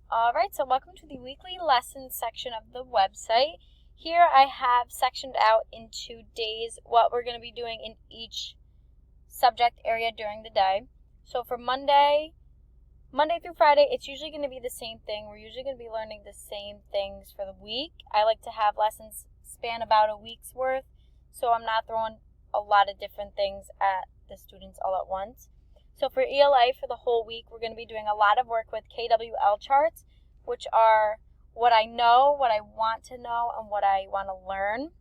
Alright, so welcome to the weekly lesson section of the website. Here I have sectioned out into days what we're going to be doing in each subject area during the day. So for Monday through Friday, it's usually going to be the same thing. We're usually going to be learning the same things for the week. I like to have lessons span about a week's worth, so I'm not throwing a lot of different things at the students all at once. So for ELA for the whole week, we're going to be doing a lot of work with KWL charts, which are what I know, what I want to know, and what I want to learn.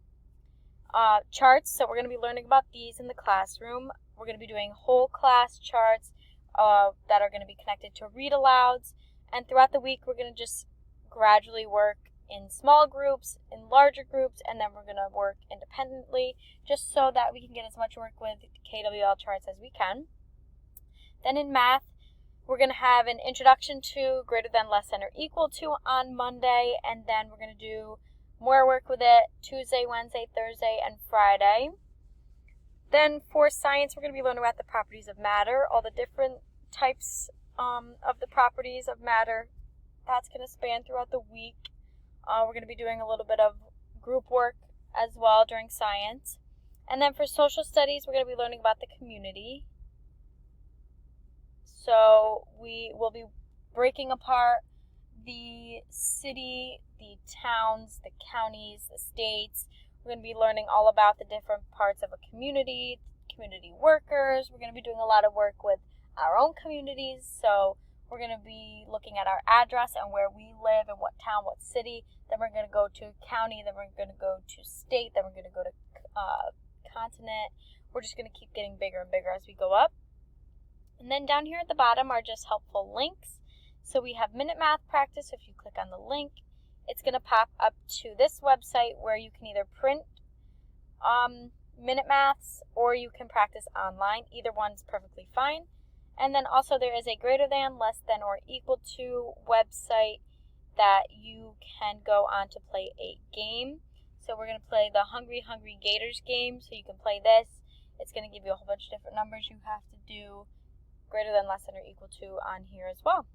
Charts, so we're going to be learning about these in the classroom. We're going to be doing whole class charts that are going to be connected to read-alouds. And throughout the week, we're going to just gradually work in small groups, in larger groups, and then we're going to work independently, just so that we can get as much work with KWL charts as we can. Then in math, we're going to have an introduction to greater than, less than, or equal to on Monday, and then we're going to do more work with it Tuesday, Wednesday, Thursday, and Friday. Then for science, we're going to be learning about the properties of matter, all the different types of the properties of matter. That's going to span throughout the week. We're going to be doing a little bit of group work as well during science. And then for social studies, we're going to be learning about the community. So we will be breaking apart the city, the towns, the counties, the states. We're going to be learning all about the different parts of a community, community workers. We're going to be doing a lot of work with our own communities. So we're going to be looking at our address and where we live and what town, what city. Then we're going to go to county. Then we're going to go to state. Then we're going to go to continent. We're just going to keep getting bigger and bigger as we go up. And then down here at the bottom are just helpful links. So we have Minute Math practice. If you click on the link, it's going to pop up to this website where you can either print Minute Maths or you can practice online. Either one's perfectly fine. And then also there is a greater than, less than, or equal to website that you can go on to play a game. So we're going to play the Hungry Hungry Gators game. So you can play this. It's going to give you a whole bunch of different numbers you have to do greater than, less than, or equal to on here as well.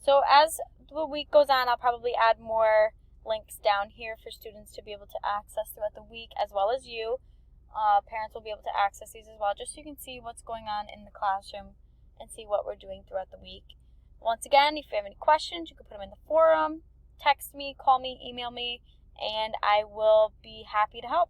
So as the week goes on, I'll probably add more links down here for students to be able to access throughout the week, as well as you. Parents will be able to access these as well, just so you can see what's going on in the classroom and see what we're doing throughout the week. Once again, if you have any questions, you can put them in the forum, text me, call me, email me, and I will be happy to help.